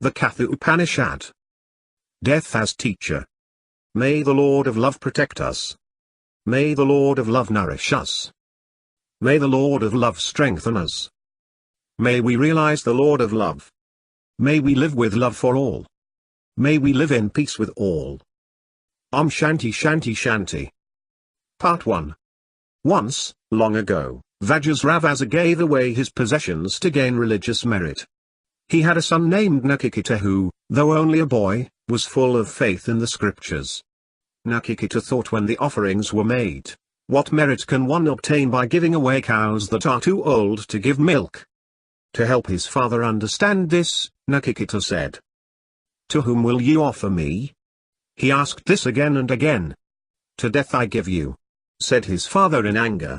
The Katha Upanishad. Death as teacher. May the Lord of Love protect us. May the Lord of Love nourish us. May the Lord of Love strengthen us. May we realize the Lord of Love. May we live with love for all. May we live in peace with all. Om Shanti Shanti Shanti. Part 1. Once, long ago, Vajrasravaza gave away his possessions to gain religious merit. He had a son named Nachiketa who, though only a boy, was full of faith in the scriptures. Nachiketa thought when the offerings were made, what merit can one obtain by giving away cows that are too old to give milk? To help his father understand this, Nachiketa said, "To whom will you offer me?" He asked this again and again. "To death I give you," said his father in anger.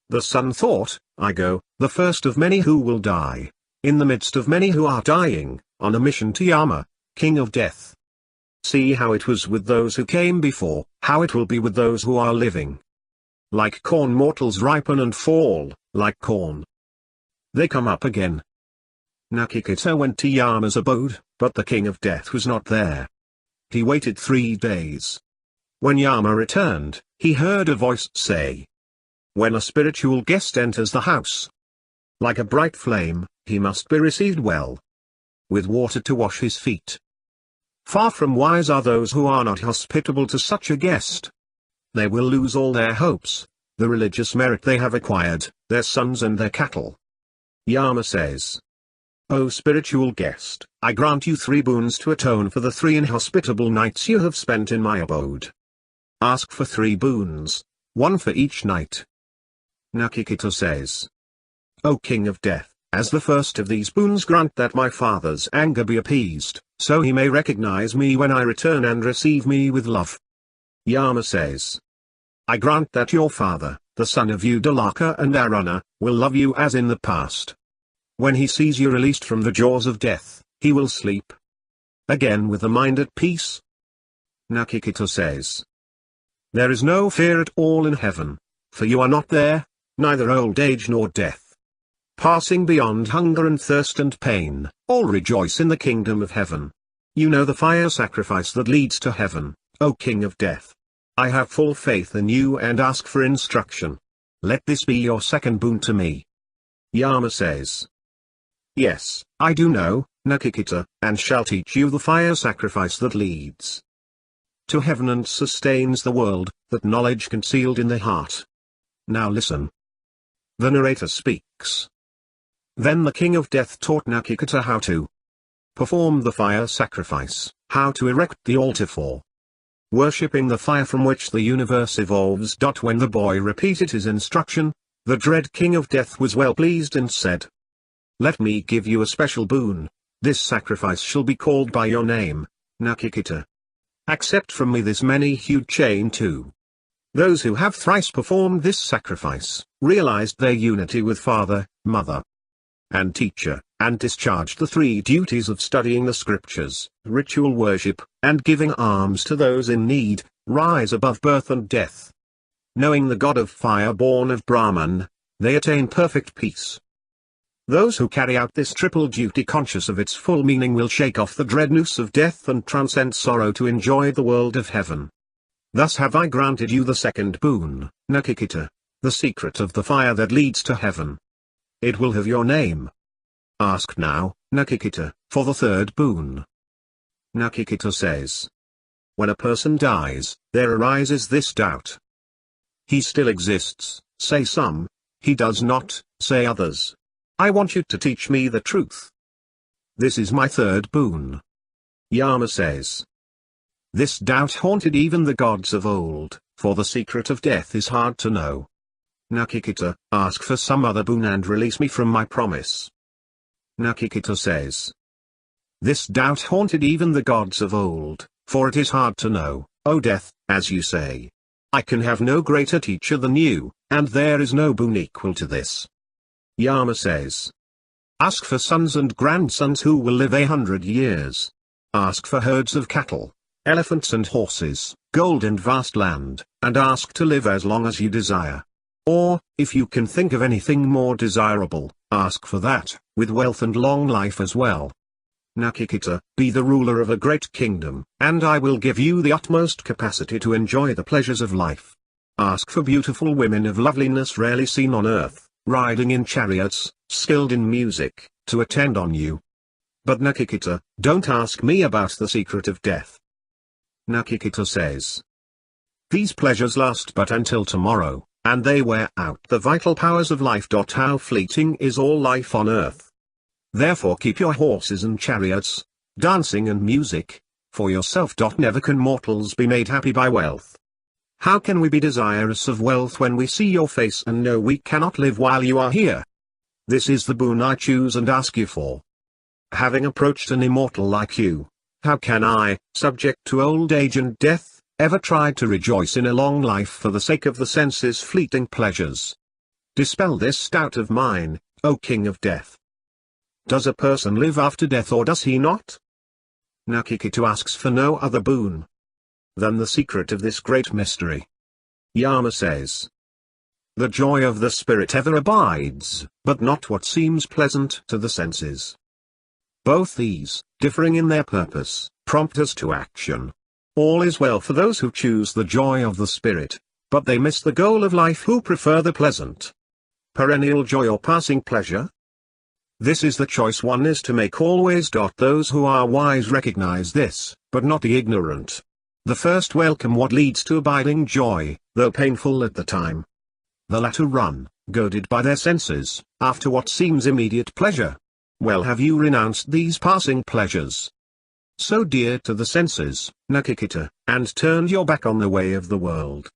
The son thought, "I go, the first of many who will die, in the midst of many who are dying, on a mission to Yama, king of death. See how it was with those who came before, how it will be with those who are living. Like corn mortals ripen and fall, like corn. They come up again." Nachiketa went to Yama's abode, but the king of death was not there. He waited 3 days. When Yama returned, he heard a voice say, "When a spiritual guest enters the house, like a bright flame, he must be received well, with water to wash his feet. Far from wise are those who are not hospitable to such a guest. They will lose all their hopes, the religious merit they have acquired, their sons and their cattle." Yama says, "O spiritual guest, I grant you 3 boons to atone for the 3 inhospitable nights you have spent in my abode. Ask for 3 boons, 1 for each night." Nachiketa says, "O king of death, as the first of these boons grant that my father's anger be appeased, so he may recognize me when I return and receive me with love." Yama says, "I grant that your father, the son of Udalaka and Aruna, will love you as in the past. When he sees you released from the jaws of death, he will sleep again with the mind at peace." Nachiketa says, "There is no fear at all in heaven, for you are not there, neither old age nor death. Passing beyond hunger and thirst and pain, all rejoice in the kingdom of heaven. You know the fire sacrifice that leads to heaven, O king of death. I have full faith in you and ask for instruction. Let this be your second boon to me." Yama says, "Yes, I do know, Nachiketa, and shall teach you the fire sacrifice that leads to heaven and sustains the world, that knowledge concealed in the heart. Now listen." The narrator speaks. Then the king of death taught Nachiketa how to perform the fire sacrifice, how to erect the altar for worshipping the fire from which the universe evolves. When the boy repeated his instruction, the dread king of death was well pleased and said, "Let me give you a special boon. This sacrifice shall be called by your name, Nachiketa. Accept from me this many-hued chain too." Those who have thrice performed this sacrifice, realized their unity with father, mother, and teacher, and discharged the 3 duties of studying the scriptures, ritual worship, and giving alms to those in need, rise above birth and death. Knowing the god of fire born of Brahman, they attain perfect peace. Those who carry out this triple duty conscious of its full meaning will shake off the dread noose of death and transcend sorrow to enjoy the world of heaven. Thus have I granted you the second boon, Nachiketa, the secret of the fire that leads to heaven. It will have your name. Ask now, Nachiketa, for the 3rd boon." Nachiketa says, "When a person dies, there arises this doubt. He still exists, say some, he does not, say others. I want you to teach me the truth. This is my 3rd boon." Yama says, "This doubt haunted even the gods of old, for the secret of death is hard to know. Nachiketa, ask for some other boon and release me from my promise." Nachiketa says, "This doubt haunted even the gods of old, for it is hard to know, O death, as you say. I can have no greater teacher than you, and there is no boon equal to this." Yama says, "Ask for sons and grandsons who will live 100 years. Ask for herds of cattle, elephants and horses, gold and vast land, and ask to live as long as you desire. Or, if you can think of anything more desirable, ask for that, with wealth and long life as well. Nakikita, be the ruler of a great kingdom, and I will give you the utmost capacity to enjoy the pleasures of life. Ask for beautiful women of loveliness rarely seen on earth, riding in chariots, skilled in music, to attend on you. But Nakikita, don't ask me about the secret of death. Nakikita says, these pleasures last but until tomorrow, and they wear out the vital powers of life. How fleeting is all life on earth. Therefore keep your horses and chariots, dancing and music, for yourself. Never can mortals be made happy by wealth. How can we be desirous of wealth when we see your face and know we cannot live while you are here? This is the boon I choose and ask you for. Having approached an immortal like you, how can I, subject to old age and death, ever try to rejoice in a long life for the sake of the senses' fleeting pleasures? Dispel this doubt of mine, O King of Death. Does a person live after death or does he not? Nakikita asks for no other boon than the secret of this great mystery. Yama says, the joy of the spirit ever abides, but not what seems pleasant to the senses. Both these, differing in their purpose, prompt us to action. All is well for those who choose the joy of the spirit, but they miss the goal of life who prefer the pleasant, perennial joy or passing pleasure. This is the choice one is to make always. Those who are wise recognize this, but not the ignorant. The first welcome what leads to abiding joy, though painful at the time. The latter run, goaded by their senses, after what seems immediate pleasure. Well, have you renounced these passing pleasures, so dear to the senses, Nakikita, and turned your back on the way of the world?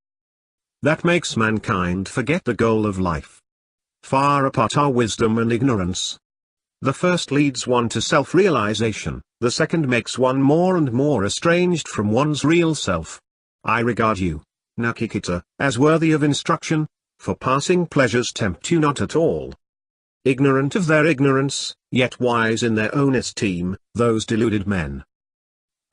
That makes mankind forget the goal of life. Far apart are wisdom and ignorance. The first leads one to self-realization, the second makes one more and more estranged from one's real self. I regard you, Nakikita, as worthy of instruction, for passing pleasures tempt you not at all. Ignorant of their ignorance, yet wise in their own esteem, those deluded men,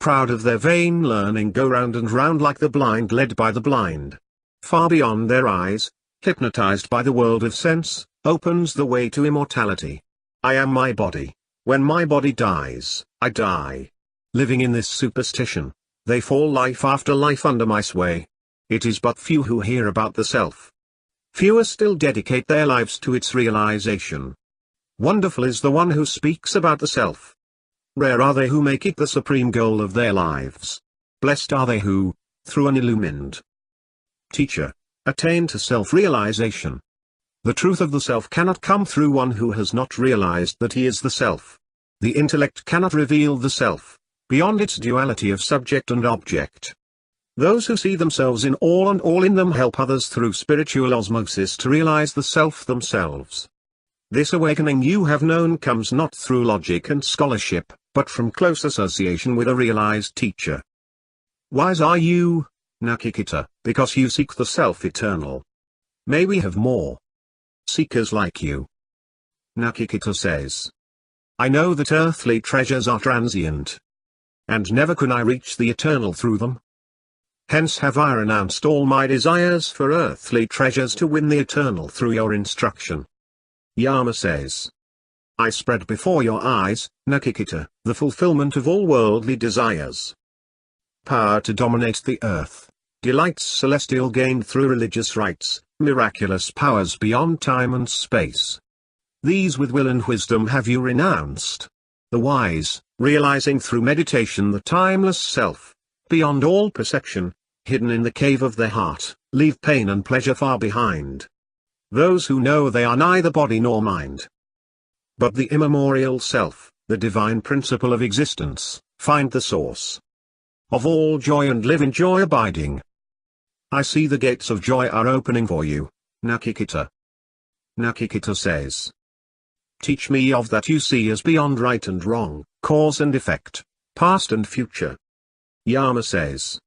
proud of their vain learning, go round and round like the blind led by the blind. Far beyond their eyes, hypnotized by the world of sense, opens the way to immortality. I am my body. When my body dies, I die. Living in this superstition, they fall life after life under my sway. It is but few who hear about the self. Fewer still dedicate their lives to its realization. Wonderful is the one who speaks about the self. Rare are they who make it the supreme goal of their lives. Blessed are they who, through an illumined teacher, attain to self-realization. The truth of the self cannot come through one who has not realized that he is the self. The intellect cannot reveal the self, beyond its duality of subject and object. Those who see themselves in all and all in them help others through spiritual osmosis to realize the self themselves. This awakening you have known comes not through logic and scholarship, but from close association with a realized teacher. Wise are you, Nakikita, because you seek the self-eternal. May we have more seekers like you. Nakikita says, I know that earthly treasures are transient, and never can I reach the eternal through them. Hence have I renounced all my desires for earthly treasures to win the eternal through your instruction. Yama says, I spread before your eyes, Nakikita, the fulfillment of all worldly desires. Power to dominate the earth, delights celestial gained through religious rites, miraculous powers beyond time and space. These with will and wisdom have you renounced. The wise, realizing through meditation the timeless self, beyond all perception, hidden in the cave of their heart, leave pain and pleasure far behind. Those who know they are neither body nor mind, but the immemorial self, the divine principle of existence, find the source of all joy and live in joy abiding. I see the gates of joy are opening for you, Nakikita. Nakikita says, teach me of that you see as beyond right and wrong, cause and effect, past and future. Yama says,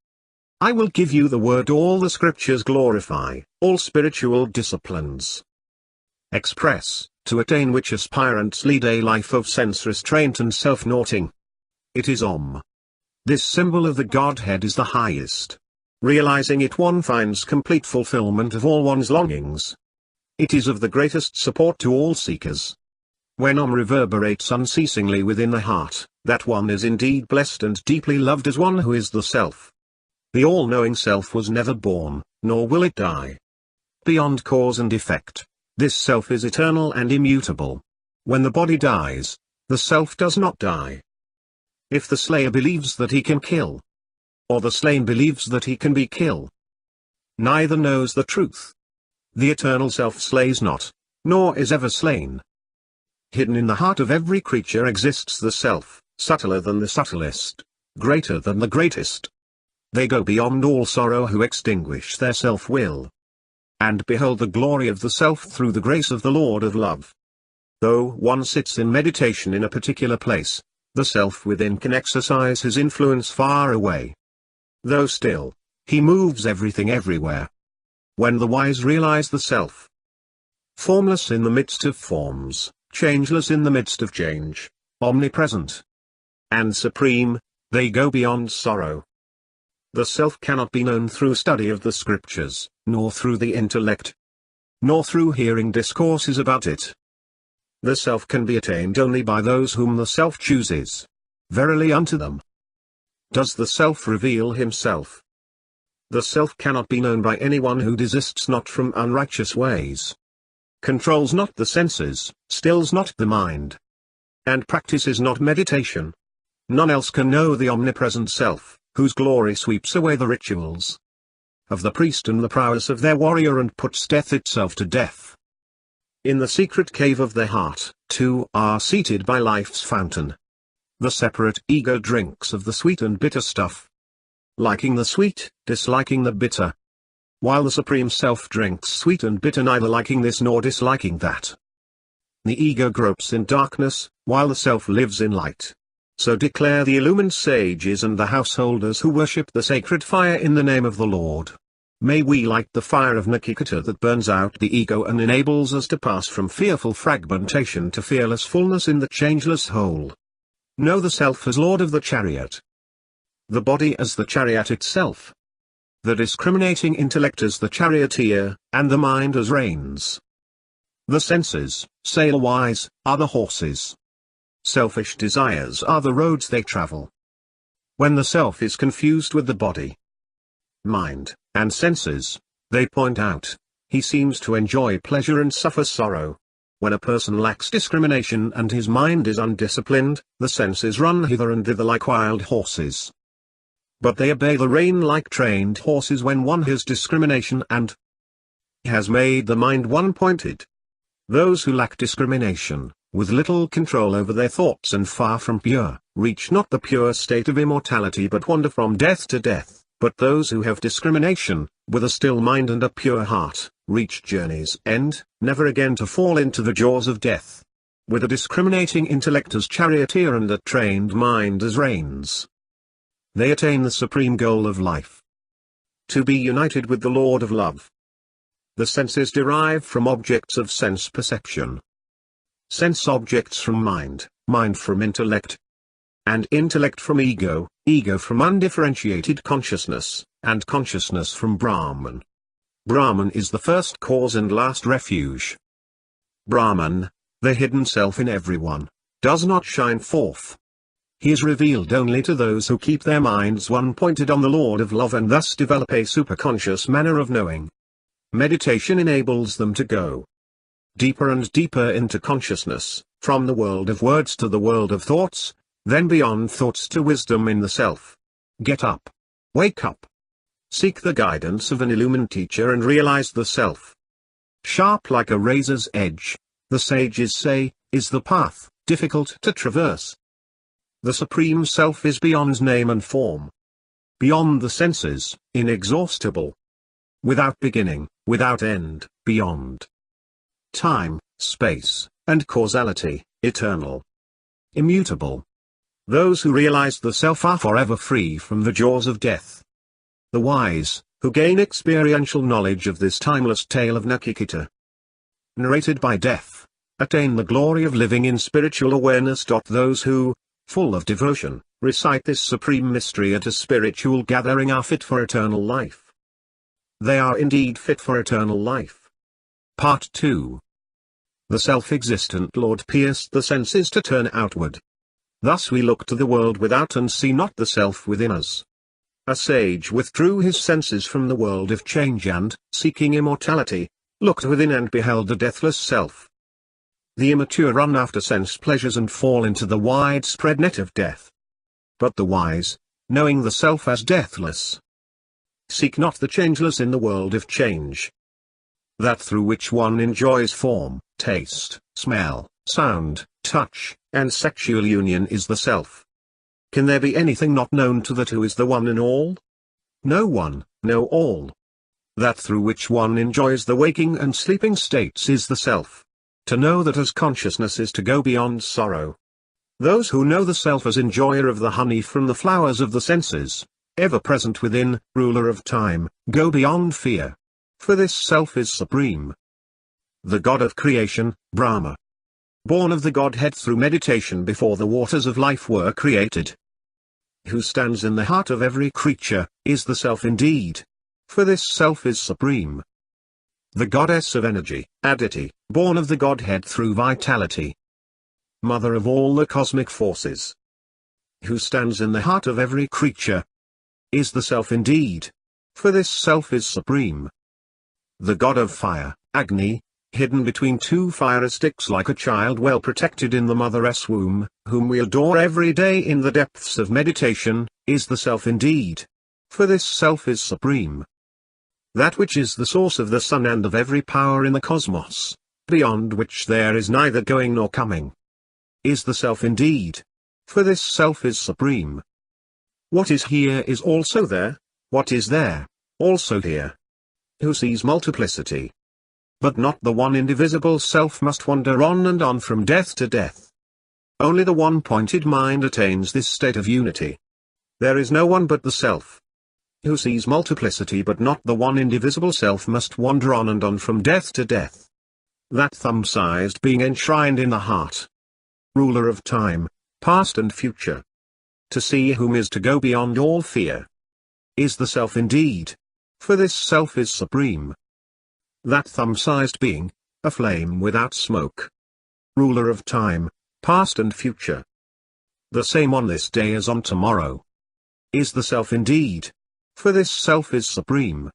I will give you the word all the scriptures glorify, all spiritual disciplines express, to attain which aspirants lead a life of sense restraint and self-naughting. It is Om. This symbol of the Godhead is the highest. Realizing it one finds complete fulfillment of all one's longings. It is of the greatest support to all seekers. When Om reverberates unceasingly within the heart, that one is indeed blessed and deeply loved as one who is the Self. The all-knowing Self was never born, nor will it die. Beyond cause and effect, this Self is eternal and immutable. When the body dies, the Self does not die. If the slayer believes that he can kill, or the slain believes that he can be killed, neither knows the truth. The eternal Self slays not, nor is ever slain. Hidden in the heart of every creature exists the Self, subtler than the subtlest, greater than the greatest. They go beyond all sorrow who extinguish their self-will, and behold the glory of the Self through the grace of the Lord of Love. Though one sits in meditation in a particular place, the Self within can exercise his influence far away. Though still, he moves everything everywhere. When the wise realize the Self, formless in the midst of forms, changeless in the midst of change, omnipresent and supreme, they go beyond sorrow. The Self cannot be known through study of the scriptures, nor through the intellect, nor through hearing discourses about it. The Self can be attained only by those whom the Self chooses. Verily unto them does the Self reveal himself. The Self cannot be known by anyone who desists not from unrighteous ways, controls not the senses, stills not the mind, and practices not meditation. None else can know the omnipresent Self, whose glory sweeps away the rituals of the priest and the prowess of their warrior and puts death itself to death. In the secret cave of the heart, two are seated by life's fountain. The separate ego drinks of the sweet and bitter stuff, liking the sweet, disliking the bitter, while the Supreme Self drinks sweet and bitter, neither liking this nor disliking that. The ego gropes in darkness, while the Self lives in light. So declare the illumined sages and the householders who worship the sacred fire in the name of the Lord. May we light the fire of Nikikata that burns out the ego and enables us to pass from fearful fragmentation to fearless fullness in the changeless whole. Know the Self as Lord of the chariot, the body as the chariot itself, the discriminating intellect as the charioteer, and the mind as reins. The senses, sailor-wise, are the horses. Selfish desires are the roads they travel. When the Self is confused with the body, mind, and senses, they point out, he seems to enjoy pleasure and suffer sorrow. When a person lacks discrimination and his mind is undisciplined, the senses run hither and thither like wild horses. But they obey the rein like trained horses when one has discrimination and has made the mind one-pointed. Those who lack discrimination, with little control over their thoughts and far from pure, reach not the pure state of immortality but wander from death to death. But those who have discrimination, with a still mind and a pure heart, reach journey's end, never again to fall into the jaws of death. With a discriminating intellect as charioteer and a trained mind as reins, they attain the supreme goal of life, to be united with the Lord of Love. The senses derive from objects of sense perception, sense objects from mind, mind from intellect, and intellect from ego, ego from undifferentiated consciousness, and consciousness from Brahman. Brahman is the first cause and last refuge. Brahman, the hidden Self in everyone, does not shine forth. He is revealed only to those who keep their minds one-pointed on the Lord of Love and thus develop a superconscious manner of knowing. Meditation enables them to go deeper and deeper into consciousness, from the world of words to the world of thoughts, then beyond thoughts to wisdom in the Self. Get up. Wake up. Seek the guidance of an illumined teacher and realize the Self. Sharp like a razor's edge, the sages say, is the path, difficult to traverse. The Supreme Self is beyond name and form, beyond the senses, inexhaustible, without beginning, without end, beyond time, space, and causality, eternal, immutable. Those who realize the Self are forever free from the jaws of death. The wise, who gain experiential knowledge of this timeless tale of Nakikita, narrated by Death, attain the glory of living in spiritual awareness. Those who, full of devotion, recite this supreme mystery at a spiritual gathering are fit for eternal life. They are indeed fit for eternal life. Part 2. The self-existent Lord pierced the senses to turn outward. Thus we look to the world without and see not the self within us. A sage withdrew his senses from the world of change and, seeking immortality, looked within and beheld a deathless self. The immature run after sense pleasures and fall into the widespread net of death. But the wise, knowing the self as deathless, seek not the changeless in the world of change. That through which one enjoys form, taste, smell, sound, touch, and sexual union is the self. Can there be anything not known to that who is the one in all? No one, no all. That through which one enjoys the waking and sleeping states is the self. To know that as consciousness is to go beyond sorrow. Those who know the self as enjoyer of the honey from the flowers of the senses, ever present within, ruler of time, go beyond fear. For this self is supreme. The God of creation, Brahma, born of the Godhead through meditation before the waters of life were created, who stands in the heart of every creature, is the self indeed. For this self is supreme. The goddess of energy, Aditi, born of the Godhead through vitality, mother of all the cosmic forces, who stands in the heart of every creature, is the self indeed. For this self is supreme. The god of fire, Agni, hidden between two fire sticks like a child well protected in the mother's womb, whom we adore every day in the depths of meditation, is the self indeed. For this self is supreme. That which is the source of the sun and of every power in the cosmos, beyond which there is neither going nor coming, is the self indeed. For this self is supreme. What is here is also there, what is there, also here. Who sees multiplicity, but not the one indivisible self, must wander on and on from death to death. Only the one-pointed mind attains this state of unity. There is no one but the self. Who sees multiplicity but not the one indivisible self must wander on and on from death to death. That thumb-sized being enshrined in the heart, ruler of time, past and future, to see whom is to go beyond all fear, is the self indeed. For this self is supreme. That thumb-sized being, a flame without smoke, ruler of time, past and future, the same on this day as on tomorrow, is the self indeed. For this self is supreme.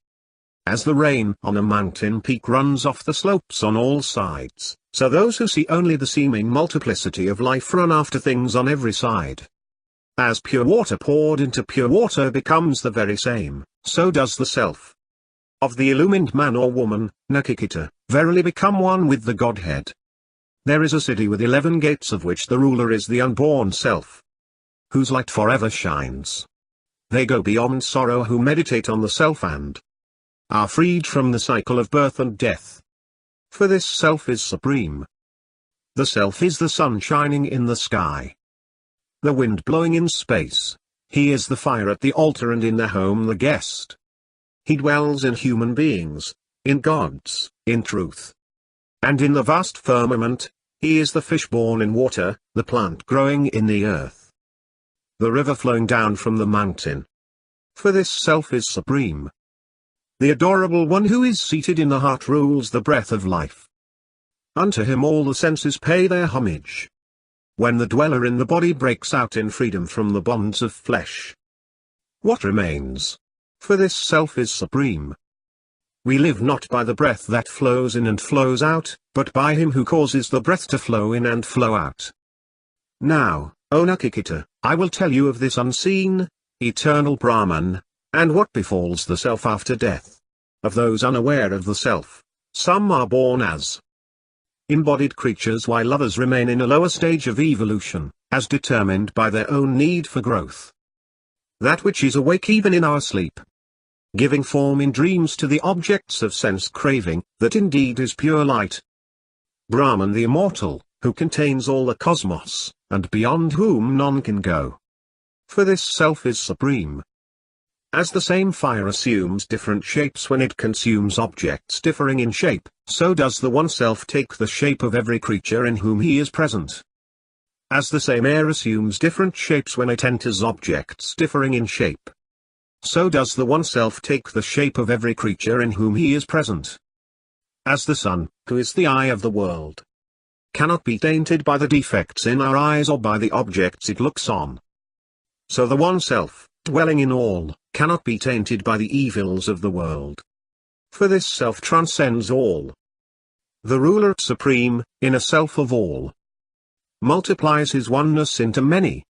As the rain on a mountain peak runs off the slopes on all sides, so those who see only the seeming multiplicity of life run after things on every side. As pure water poured into pure water becomes the very same, so does the self of the illumined man or woman, Nakikita, verily become one with the Godhead. There is a city with 11 gates of which the ruler is the unborn self, whose light forever shines. They go beyond sorrow who meditate on the self and are freed from the cycle of birth and death. For this self is supreme. The self is the sun shining in the sky, the wind blowing in space. He is the fire at the altar and in their home the guest. He dwells in human beings, in gods, in truth, and in the vast firmament. He is the fish born in water, the plant growing in the earth, the river flowing down from the mountain. For this self is supreme. The adorable one who is seated in the heart rules the breath of life. Unto him all the senses pay their homage. When the dweller in the body breaks out in freedom from the bonds of flesh, what remains? For this self is supreme. We live not by the breath that flows in and flows out, but by him who causes the breath to flow in and flow out. Now, O Nakikita, I will tell you of this unseen, eternal Brahman, and what befalls the self after death. Of those unaware of the self, some are born as embodied creatures while others remain in a lower stage of evolution, as determined by their own need for growth. That which is awake even in our sleep, giving form in dreams to the objects of sense craving, that indeed is pure light. Brahman the immortal, who contains all the cosmos, and beyond whom none can go. For this self is supreme. As the same fire assumes different shapes when it consumes objects differing in shape, so does the one self take the shape of every creature in whom he is present. As the same air assumes different shapes when it enters objects differing in shape, so does the one self take the shape of every creature in whom he is present. As the sun, who is the eye of the world, cannot be tainted by the defects in our eyes or by the objects it looks on. So the one self, dwelling in all, cannot be tainted by the evils of the world. For this self transcends all. The ruler supreme, inner self of all, multiplies his oneness into many.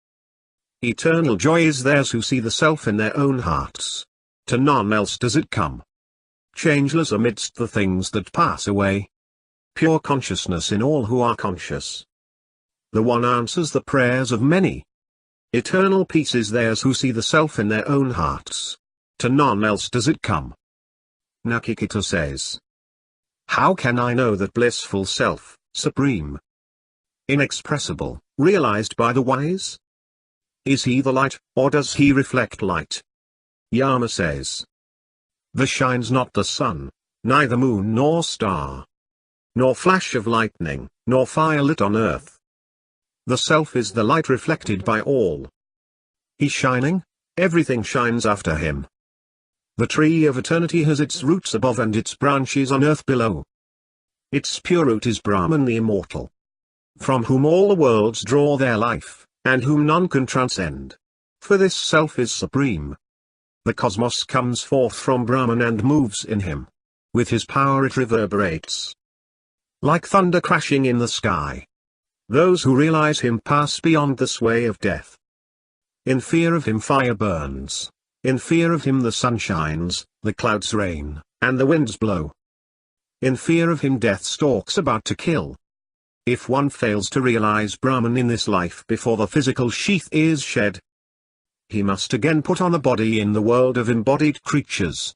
Eternal joy is theirs who see the self in their own hearts. To none else does it come. Changeless amidst the things that pass away. Pure consciousness in all who are conscious. The one answers the prayers of many. Eternal peace is theirs who see the self in their own hearts. To none else does it come. Nakikita says, how can I know that blissful self, supreme, inexpressible, realized by the wise? Is he the light, or does he reflect light? Yama says, there shines not the sun, neither moon nor star, nor flash of lightning, nor fire lit on earth. The self is the light reflected by all. He shining, everything shines after him. The tree of eternity has its roots above and its branches on earth below. Its pure root is Brahman the immortal, from whom all the worlds draw their life, and whom none can transcend. For this self is supreme. The cosmos comes forth from Brahman and moves in him. With his power it reverberates, like thunder crashing in the sky. Those who realize him pass beyond the sway of death. In fear of him fire burns. In fear of him the sun shines, the clouds rain, and the winds blow. In fear of him death stalks about to kill. If one fails to realize Brahman in this life before the physical sheath is shed, he must again put on a body in the world of embodied creatures.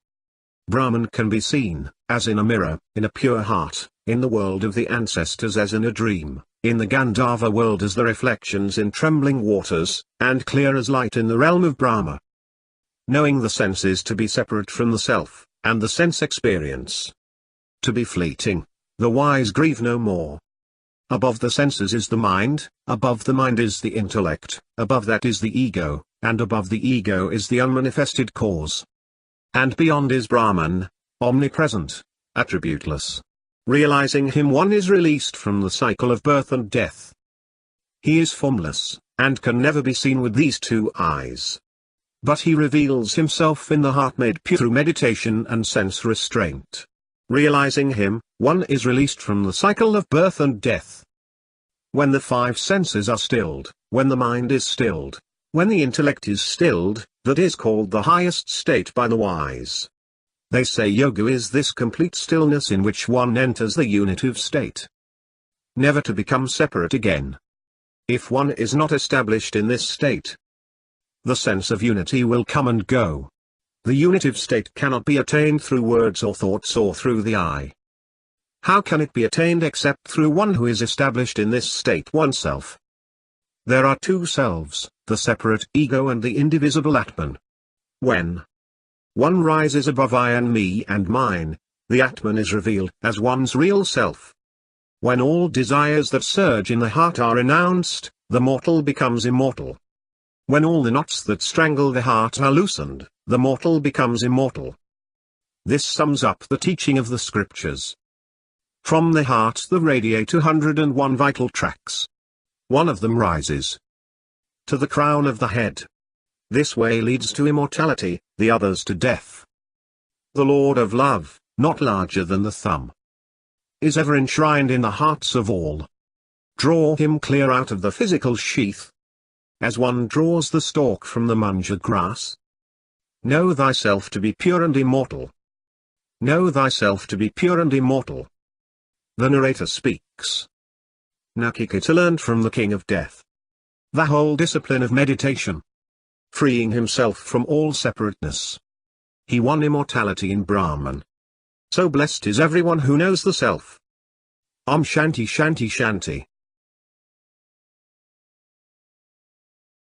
Brahman can be seen, as in a mirror, in a pure heart, in the world of the ancestors as in a dream, in the Gandharva world as the reflections in trembling waters, and clear as light in the realm of Brahma. Knowing the senses to be separate from the self, and the sense experience to be fleeting, the wise grieve no more. Above the senses is the mind, above the mind is the intellect, above that is the ego, and above the ego is the unmanifested cause. And beyond is Brahman, omnipresent, attributeless. Realizing him one is released from the cycle of birth and death. He is formless, and can never be seen with these two eyes. But he reveals himself in the heart made pure through meditation and sense restraint. Realizing him, one is released from the cycle of birth and death. When the five senses are stilled, when the mind is stilled, when the intellect is stilled, that is called the highest state by the wise. They say yoga is this complete stillness in which one enters the unitive state, never to become separate again. If one is not established in this state, the sense of unity will come and go. The unitive state cannot be attained through words or thoughts or through the eye. How can it be attained except through one who is established in this state oneself? There are two selves, the separate ego and the indivisible Atman. When one rises above I and me and mine, the Atman is revealed as one's real self. When all desires that surge in the heart are renounced, the mortal becomes immortal. When all the knots that strangle the heart are loosened, the mortal becomes immortal. This sums up the teaching of the scriptures. From the heart there radiate 201 vital tracts. One of them rises to the crown of the head. This way leads to immortality, the others to death. The Lord of Love, not larger than the thumb, is ever enshrined in the hearts of all. Draw him clear out of the physical sheath, as one draws the stalk from the manja grass. Know thyself to be pure and immortal. Know thyself to be pure and immortal. The narrator speaks. Nakikita learned from the king of death the whole discipline of meditation. Freeing himself from all separateness, he won immortality in Brahman. So blessed is everyone who knows the self. Om Shanti Shanti Shanti.